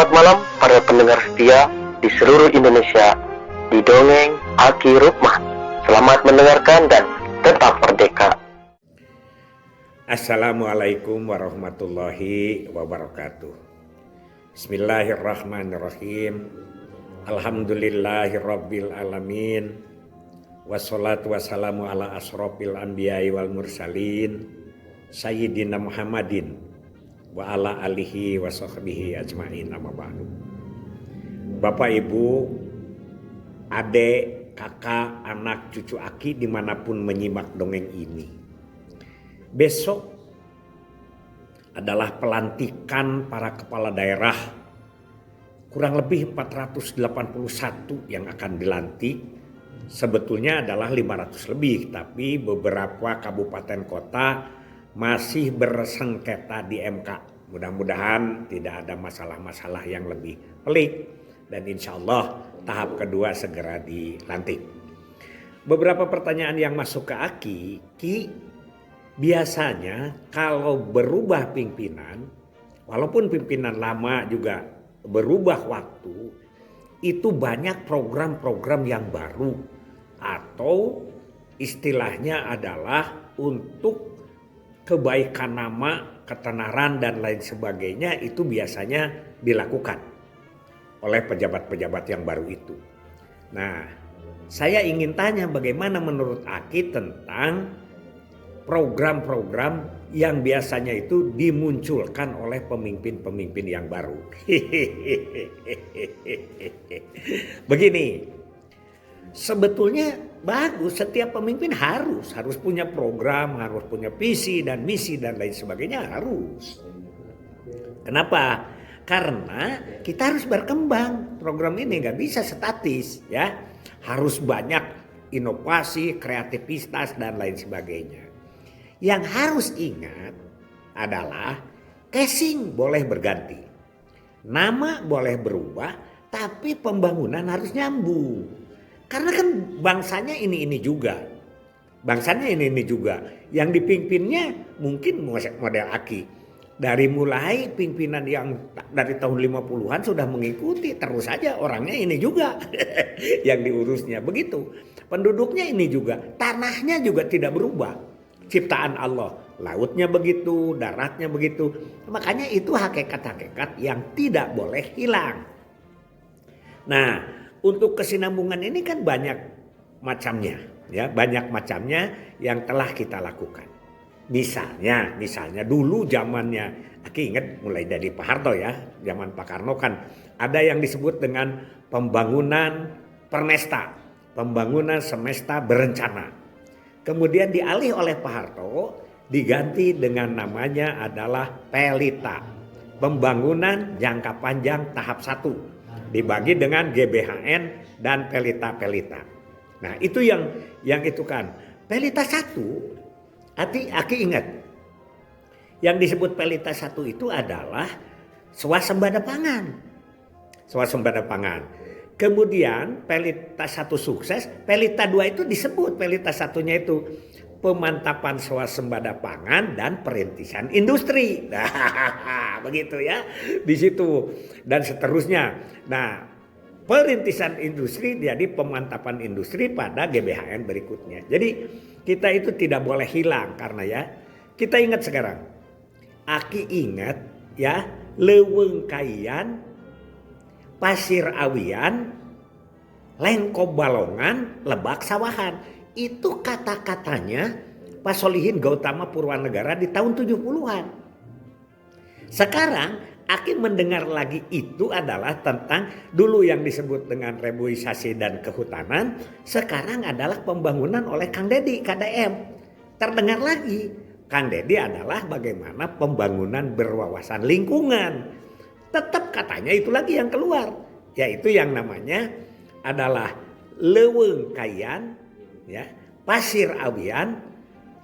Selamat malam para pendengar setia di seluruh Indonesia di Dongeng Aki Rukman. Selamat mendengarkan dan tetap merdeka. Assalamualaikum warahmatullahi wabarakatuh. Bismillahirrahmanirrahim. Alhamdulillahirabbil alamin. Wassalatu wassalamu ala asrofil anbiya'i wal mursalin Sayyidina Muhammadin wa ala alihi wa sahbihi ajma'in, amma ba'du. Bapak Ibu, adik, kakak, anak, cucu Aki dimanapun menyimak dongeng ini, besok adalah pelantikan para kepala daerah, kurang lebih 481 yang akan dilantik. Sebetulnya adalah 500 lebih, tapi beberapa kabupaten kota masih bersengketa di MK. Mudah-mudahan tidak ada masalah-masalah yang lebih pelik dan insya Allah tahap kedua segera dilantik. Beberapa pertanyaan yang masuk ke Ki, biasanya kalau berubah pimpinan, walaupun pimpinan lama juga berubah waktu, itu banyak program-program yang baru atau istilahnya adalah untuk kebaikan nama, ketenaran dan lain sebagainya, itu biasanya dilakukan oleh pejabat-pejabat yang baru itu. Nah, saya ingin tanya bagaimana menurut Aki tentang program-program yang biasanya itu dimunculkan oleh pemimpin-pemimpin yang baru. Begini, sebetulnya bagus, setiap pemimpin harus punya program, harus punya visi dan misi dan lain sebagainya, harus. Kenapa? Karena kita harus berkembang. Program ini nggak bisa statis, ya. Harus banyak inovasi, kreativitas dan lain sebagainya. Yang harus ingat adalah casing boleh berganti, nama boleh berubah, tapi pembangunan harus nyambung. Karena kan bangsanya ini juga. Bangsanya ini juga. Yang dipimpinnya mungkin model Aki. Dari mulai pimpinan yang dari tahun 50-an sudah mengikuti. Terus saja orangnya ini juga yang diurusnya. Begitu. Penduduknya ini juga. Tanahnya juga tidak berubah. Ciptaan Allah. Lautnya begitu, daratnya begitu. Makanya itu hakikat-hakikat yang tidak boleh hilang. Nah, untuk kesinambungan ini kan banyak macamnya, ya, banyak macamnya yang telah kita lakukan. Misalnya dulu zamannya, Aki ingat mulai dari Pak Harto ya, zaman Pak Karno kan ada yang disebut dengan pembangunan permesta, pembangunan semesta berencana. Kemudian dialih oleh Pak Harto, diganti dengan namanya adalah Pelita, pembangunan jangka panjang tahap 1. Dibagi dengan GBHN dan Pelita. Nah, itu yang itu kan. Pelita 1, Aki ingat. Yang disebut Pelita 1 itu adalah swasembada pangan. Swasembada pangan. Kemudian Pelita 1 sukses, Pelita 2 itu disebut Pelita 1-nya itu pemantapan swasembada pangan dan perintisan industri. Nah, begitu ya. Di situ dan seterusnya. Nah, perintisan industri jadi pemantapan industri pada GBHN berikutnya. Jadi kita itu tidak boleh hilang karena ya. Kita ingat sekarang. Aki ingat ya, Leuweung Kayan, Pasir Awian, Lengkop Balongan, Lebak Sawahan. Itu kata-katanya Pak Solihin Gautama Purwanegara di tahun 70-an. Sekarang Aki mendengar lagi itu adalah tentang dulu yang disebut dengan reboisasi dan kehutanan, sekarang adalah pembangunan oleh Kang Dedi KDM. Terdengar lagi, Kang Dedi adalah bagaimana pembangunan berwawasan lingkungan. Tetap katanya itu lagi yang keluar, yaitu yang namanya adalah Leuweung Kayan, ya, Pasir Awian,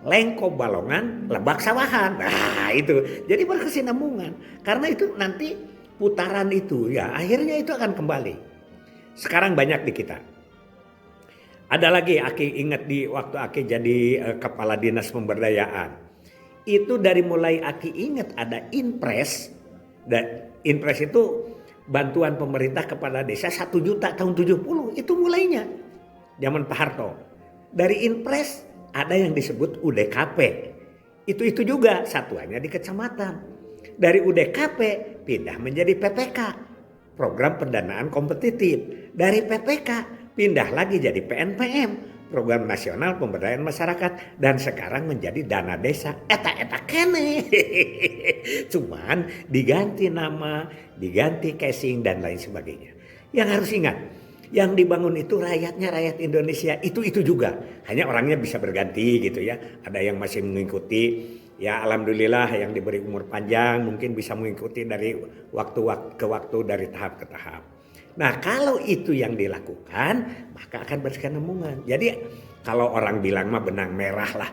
Lengkop Balongan, Lebak Sawahan. Nah, itu. Jadi berkesinambungan. Karena itu nanti putaran itu ya akhirnya itu akan kembali. Sekarang banyak di kita. Ada lagi Aki ingat di waktu Aki jadi kepala dinas pemberdayaan. Itu dari mulai Aki ingat ada Inpres. Dan Inpres itu bantuan pemerintah kepada desa 1 juta tahun 70 itu mulainya zaman Pak Harto. Dari Inpres ada yang disebut UDKP. Itu juga satuannya di kecamatan. Dari UDKP pindah menjadi PPK, program pendanaan kompetitif. Dari PPK pindah lagi jadi PNPM, program nasional pemberdayaan masyarakat, dan sekarang menjadi dana desa. Eta kene. Cuman diganti nama, diganti casing dan lain sebagainya. Yang harus ingat, yang dibangun itu rakyatnya, rakyat Indonesia itu juga. Hanya orangnya bisa berganti gitu ya. Ada yang masih mengikuti. Ya alhamdulillah yang diberi umur panjang mungkin bisa mengikuti dari waktu ke waktu, dari tahap ke tahap. Nah kalau itu yang dilakukan maka akan berkesinambungan. Jadi kalau orang bilang mah benang merah lah,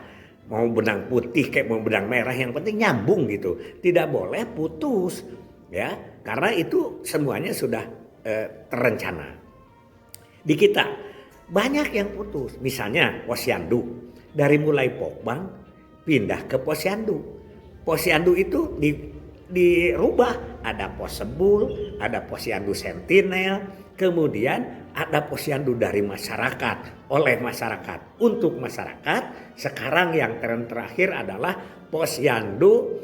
mau benang putih kayak mau benang merah, yang penting nyambung gitu. Tidak boleh putus ya, karena itu semuanya sudah terencana. Di kita banyak yang putus, misalnya Posyandu dari mulai Pokbang pindah ke Posyandu. Posyandu itu dirubah, ada Posebul, ada Posyandu Sentinel, kemudian ada Posyandu dari masyarakat, oleh masyarakat, untuk masyarakat. Sekarang yang terakhir adalah Posyandu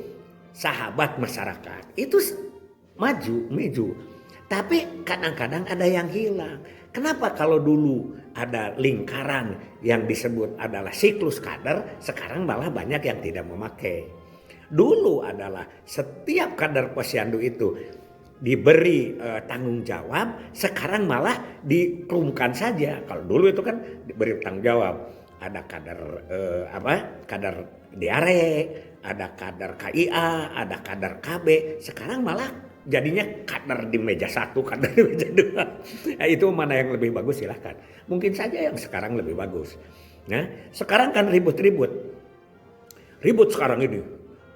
Sahabat Masyarakat. Itu maju. Tapi kadang-kadang ada yang hilang. Kenapa kalau dulu ada lingkaran yang disebut adalah siklus kader, sekarang malah banyak yang tidak memakai. Dulu adalah setiap kader Posyandu itu diberi tanggung jawab, sekarang malah dikerumkan saja. Kalau dulu itu kan diberi tanggung jawab, ada kader kader diare, ada kader KIA, ada kader KB. Sekarang malah jadinya kader di meja 1, kader di meja 2. Nah, itu mana yang lebih bagus silahkan. Mungkin saja yang sekarang lebih bagus. Nah, sekarang kan ribut sekarang ini.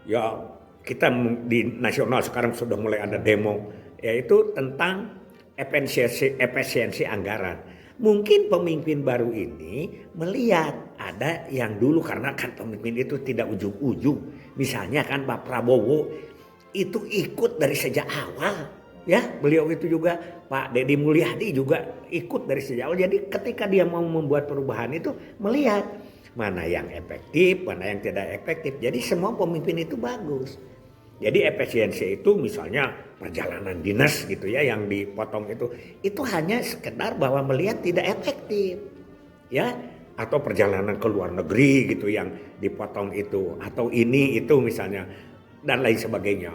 Ya kita di nasional sekarang sudah mulai ada demo, yaitu tentang efisiensi anggaran. Mungkin pemimpin baru ini melihat ada yang dulu, karena kan pemimpin itu tidak ujung-ujung. Misalnya kan Pak Prabowo itu ikut dari sejak awal, ya beliau itu juga, Pak Deddy Mulyadi juga ikut dari sejak awal. Jadi ketika dia mau membuat perubahan itu melihat mana yang efektif, mana yang tidak efektif. Jadi semua pemimpin itu bagus. Jadi efisiensi itu misalnya perjalanan dinas gitu ya yang dipotong itu hanya sekedar bahwa melihat tidak efektif, ya, atau perjalanan ke luar negeri gitu yang dipotong itu, atau ini itu misalnya, dan lain sebagainya.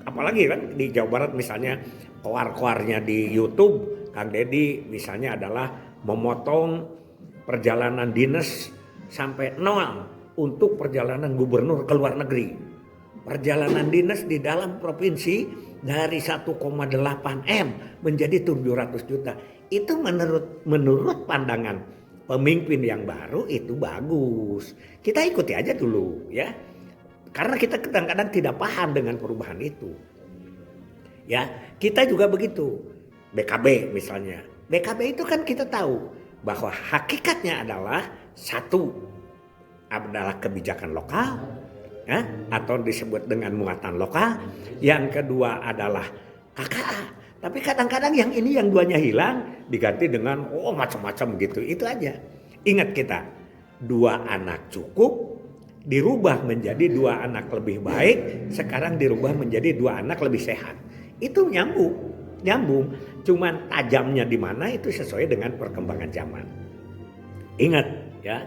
Apalagi kan di Jawa Barat misalnya koar-koarnya di YouTube Kang Deddy misalnya adalah memotong perjalanan dinas sampai 0 untuk perjalanan gubernur ke luar negeri. Perjalanan dinas di dalam provinsi dari 1,8 M menjadi 700 juta. Itu menurut pandangan pemimpin yang baru itu bagus. Kita ikuti aja dulu ya. Karena kita kadang-kadang tidak paham dengan perubahan itu. Ya, kita juga begitu. BKB misalnya. BKB itu kan kita tahu bahwa hakikatnya adalah satu adalah kebijakan lokal, ya, atau disebut dengan muatan lokal. Yang kedua adalah KKA. Tapi kadang-kadang yang ini yang duanya hilang diganti dengan macam-macam gitu. Itu aja. Ingat kita, 2 anak cukup dirubah menjadi 2 anak lebih baik, sekarang dirubah menjadi 2 anak lebih sehat. Itu nyambung. Cuman tajamnya di mana itu sesuai dengan perkembangan zaman. Ingat ya,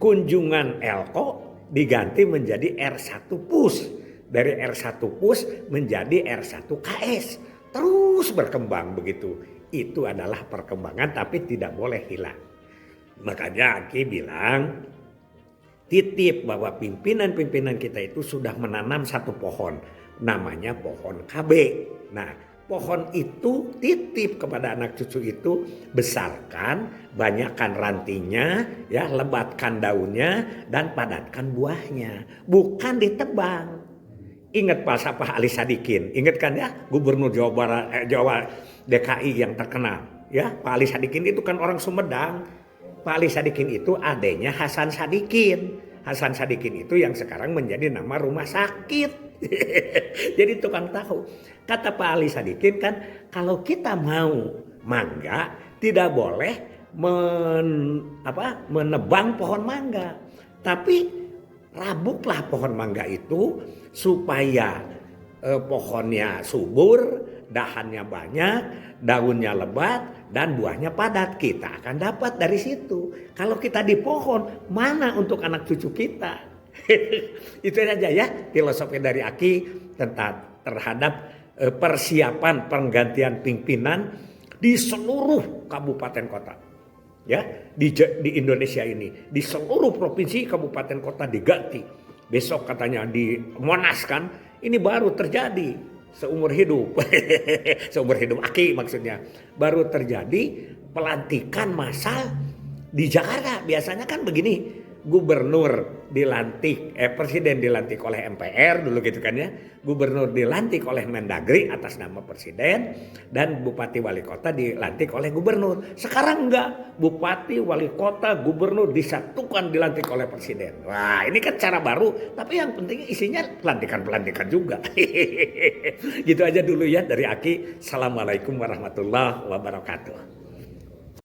kunjungan Elko diganti menjadi R1 Pus. Dari R1 Pus menjadi R1 KS. Terus berkembang begitu. Itu adalah perkembangan tapi tidak boleh hilang. Makanya Aki bilang, titip bahwa pimpinan-pimpinan kita itu sudah menanam 1 pohon, namanya pohon KB. Nah, pohon itu titip kepada anak cucu itu, besarkan, banyakkan rantingnya, ya, lebatkan daunnya dan padatkan buahnya, bukan ditebang. Ingat Pak Ali Sadikin, ingat kan ya, Gubernur Jawa Barat, Jawa DKI yang terkenal, ya, Pak Ali Sadikin itu kan orang Sumedang. Pak Ali Sadikin itu adanya Hasan Sadikin. Hasan Sadikin itu yang sekarang menjadi nama rumah sakit. Jadi tukang tahu. Kata Pak Ali Sadikin kan, kalau kita mau mangga tidak boleh menebang pohon mangga, tapi rabuklah pohon mangga itu supaya pohonnya subur, dahannya banyak, daunnya lebat, dan buahnya padat. Kita akan dapat dari situ. Kalau kita di pohon, mana untuk anak cucu kita? Itu saja ya filosofi dari Aki terhadap persiapan penggantian pimpinan di seluruh kabupaten kota. Ya, di Indonesia ini, di seluruh provinsi kabupaten kota diganti. Besok katanya di Monas kan, ini baru terjadi seumur hidup. Seumur hidup Aki maksudnya. Baru terjadi pelantikan massal di Jakarta. Biasanya kan begini, gubernur dilantik, presiden dilantik oleh MPR dulu gitu kan ya. Gubernur dilantik oleh Mendagri atas nama presiden, dan bupati wali kota dilantik oleh gubernur. Sekarang enggak, bupati, wali kota, gubernur disatukan dilantik oleh presiden. Wah, ini kan cara baru, tapi yang penting isinya pelantikan-pelantikan juga. Gitu aja dulu ya dari Aki. Assalamualaikum warahmatullahi wabarakatuh.